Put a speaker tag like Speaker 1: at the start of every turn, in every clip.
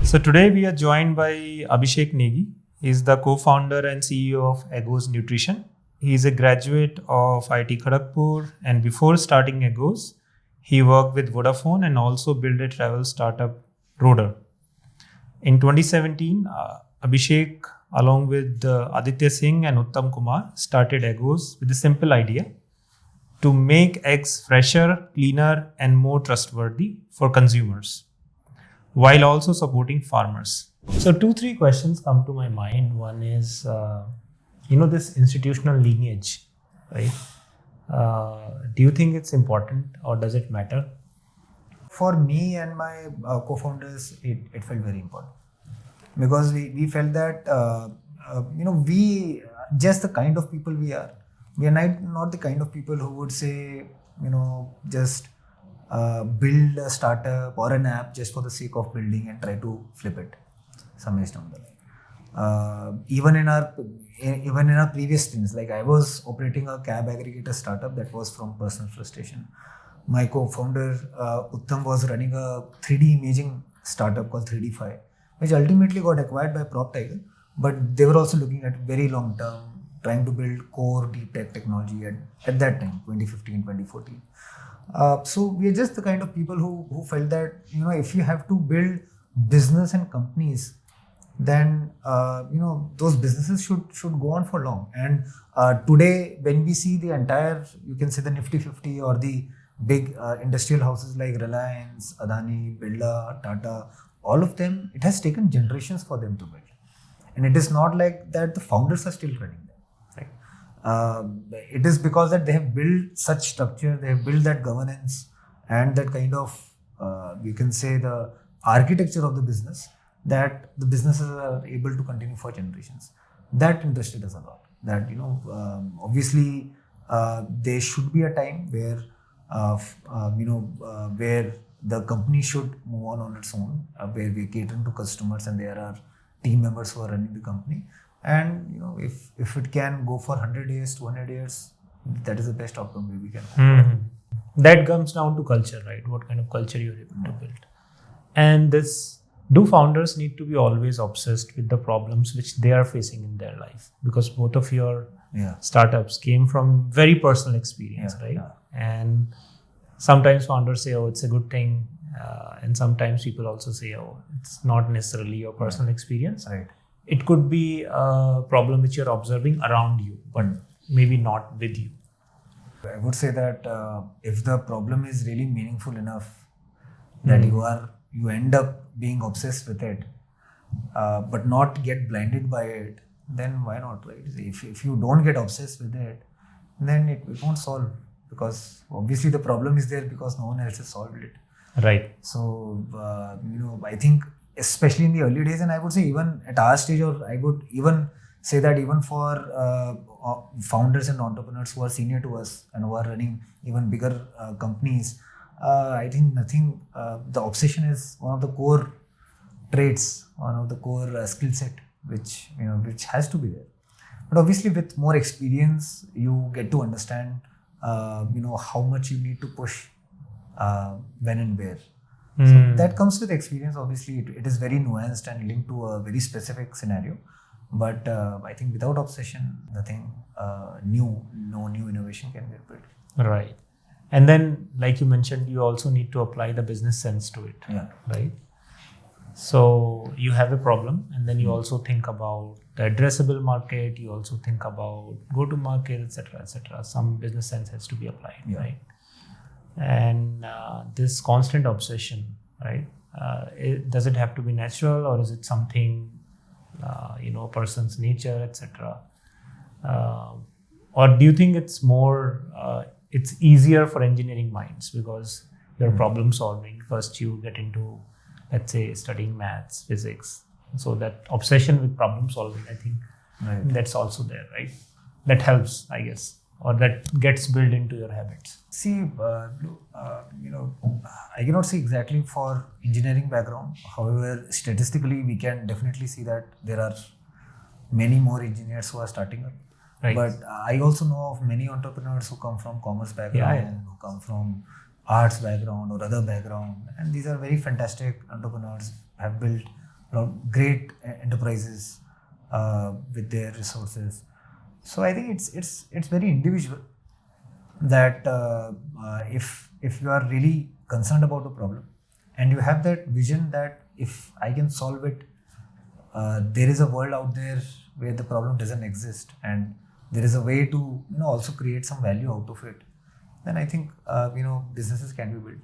Speaker 1: So today we are joined by Abhishek Negi. He is the co-founder and CEO of EGGOZ Nutrition. He is a graduate of IIT Kharagpur, and before starting EGGOZ, he worked with Vodafone and also built a travel startup, Roder. In 2017, Abhishek, along with Aditya Singh and Uttam Kumar, started EGGOZ with a simple idea to make eggs fresher, cleaner, and more trustworthy for consumers, while also supporting farmers. So 2-3 questions come to my mind. One is, this institutional lineage, right? Do you think it's important or does it matter?
Speaker 2: For me and my co-founders, it felt very important because we felt that, we just the kind of people we are. We are not the kind of people who would say, just build a startup or an app just for the sake of building and try to flip it some years down the line. Even in our previous things, like I was operating a cab aggregator startup that was from personal frustration. My co-founder Uttam was running a 3D imaging startup called 3D5, which ultimately got acquired by PropTiger. But they were also looking at very long term, trying to build core deep tech technology at that time, 2015, 2014. So we are just the kind of people who felt that, if you have to build business and companies, then, those businesses should go on for long. And today, when we see the entire, you can say the Nifty 50 or the big industrial houses like Reliance, Adani, Birla, Tata, all of them, it has taken generations for them to build. And it is not like that the founders are still running them. Right? It is because that they have built such structure, they have built that governance and that kind of, you can say the architecture of the business, that the businesses are able to continue for generations. That interested us a lot. That, obviously there should be a time where, where the company should move on its own, where we cater to customers and there are team members who are running the company. And, if it can go for 100 years, 200 years, that is the best outcome we can have.
Speaker 1: Mm-hmm. That comes down to culture, right? What kind of culture you're able to build. And do founders need to be always obsessed with the problems which they are facing in their life? Because both of your startups came from very personal experience, right? Yeah. And sometimes founders say, oh, it's a good thing. And sometimes people also say, oh, it's not necessarily your personal experience.
Speaker 2: Right.
Speaker 1: It could be a problem which you're observing around you, but maybe not with you.
Speaker 2: I would say that if the problem is really meaningful enough that you end up being obsessed with it, but not get blinded by it, then why not, right? If you don't get obsessed with it, then it won't solve, because obviously the problem is there because no one else has solved it.
Speaker 1: Right.
Speaker 2: So, I think especially in the early days, and I would say even at our stage, or I would even say that even for founders and entrepreneurs who are senior to us and who are running even bigger companies, I think the obsession is one of the core traits, one of the core skill set, which has to be there. But obviously with more experience, you get to understand, how much you need to push, when and where. So that comes with experience. Obviously, it is very nuanced and linked to a very specific scenario. But I think without obsession, nothing no new innovation can be built.
Speaker 1: Right. And then, like you mentioned, you also need to apply the business sense to it.
Speaker 2: Yeah.
Speaker 1: Right. So you have a problem, and then you also think about the addressable market. You also think about go-to-market, etc., etc. Some business sense has to be applied, right? And this constant obsession, right? Does it have to be natural, or is it something, a person's nature, etc.? Or do you think it's more, it's easier for engineering minds because you're problem solving? First, you get into, let's say, studying maths, physics. So that obsession with problem solving, I think that's also there, right? That helps, I guess. Or that gets built into your habits?
Speaker 2: See, I cannot say exactly for engineering background. However, statistically, we can definitely see that there are many more engineers who are starting up.
Speaker 1: Right.
Speaker 2: But I also know of many entrepreneurs who come from commerce background, who come from arts background or other background. And these are very fantastic entrepreneurs, have built great enterprises with their resources. So I think it's very individual that if you are really concerned about a problem and you have that vision that if I can solve it, there is a world out there where the problem doesn't exist and there is a way to also create some value out of it, then I think businesses can be built,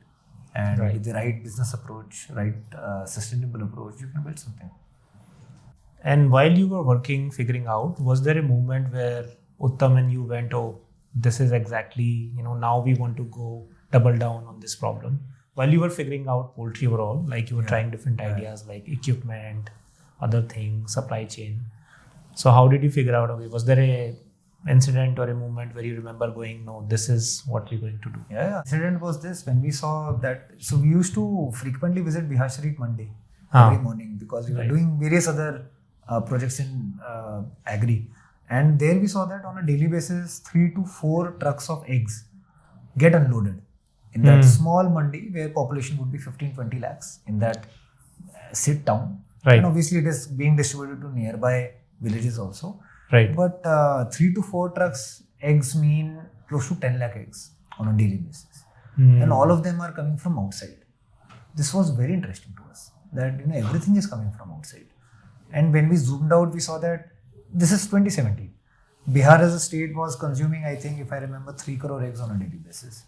Speaker 2: and with the right business approach, right sustainable approach, you can build something.
Speaker 1: And while you were working, figuring out, was there a moment where Uttam and you went, oh, this is exactly, now we want to go double down on this problem? While you were figuring out poultry overall, like you were trying different ideas like equipment, other things, supply chain. So how did you figure out, okay, was there a incident or a moment where you remember going, no, this is what we're going to do?
Speaker 2: Yeah. Incident was this, when we saw that, so we used to frequently visit Bihar Sharif Monday every morning because we were doing various other projects in agri, and there we saw that on a daily basis 3 to 4 trucks of eggs get unloaded in that small mandi where population would be 15-20 lakhs in that sit town, and obviously it is being distributed to nearby villages also, but 3 to 4 trucks eggs mean close to 10 lakh eggs on a daily basis, and all of them are coming from outside. This was very interesting to us that everything is coming from outside. And when we zoomed out, we saw that this is 2017. Bihar as a state was consuming, I think, if I remember, 3 crore eggs on a daily basis.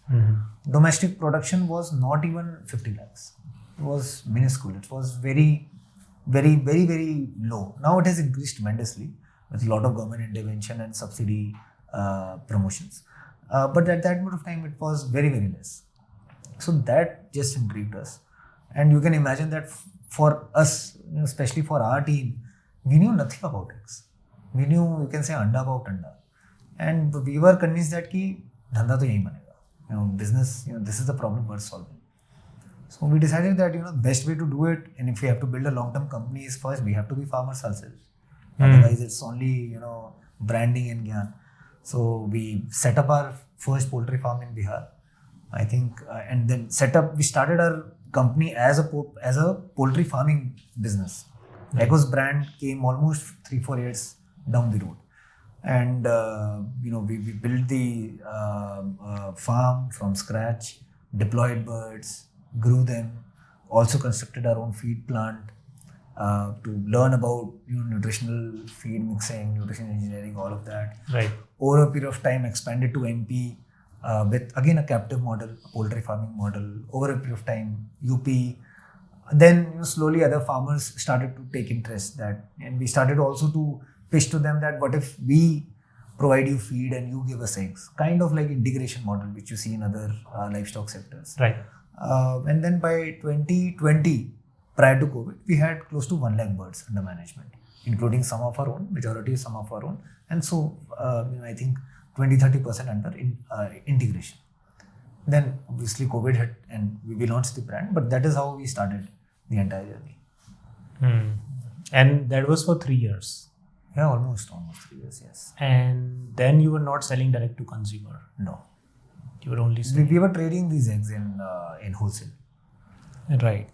Speaker 2: Domestic production was not even 50 lakhs. It was minuscule. It was very, very, very, very low. Now it has increased tremendously with a lot of government intervention and subsidy promotions. But at that point of time, it was very, very less. So that just intrigued us. And you can imagine that for us, especially for our team, we knew nothing about eggs. We knew, you can say, anda about anda. And we were convinced that ki dhanda to yahi banega. Business, this is the problem worth solving. So we decided that, the best way to do it, and if we have to build a long-term company, is first we have to be farmers ourselves. Otherwise, it's only, branding and gyan. So we set up our first poultry farm in Bihar, I think, and then we started our company as a poultry farming business. EGGOZ brand came almost 3-4 years down the road, and we built the farm from scratch, deployed birds, grew them, also constructed our own feed plant to learn about nutritional feed mixing, nutrition engineering, all of that. Over a period of time, expanded to MP with again a captive model, a poultry farming model. Over a period of time, UP. Then slowly other farmers started to take interest and we started also to pitch to them that what if we provide you feed and you give us eggs, kind of like integration model which you see in other livestock sectors. And then by 2020, prior to COVID, we had close to 1 lakh birds under management, including some of our own, majority some of our own, and so I think 20-30% under integration. Then obviously COVID hit and we launched the brand, but that is how we started the entire journey.
Speaker 1: And that was for 3 years?
Speaker 2: Yeah, almost 3 years, yes.
Speaker 1: And then you were not selling direct to consumer?
Speaker 2: No.
Speaker 1: You were only selling?
Speaker 2: We were trading these eggs in wholesale.
Speaker 1: Right.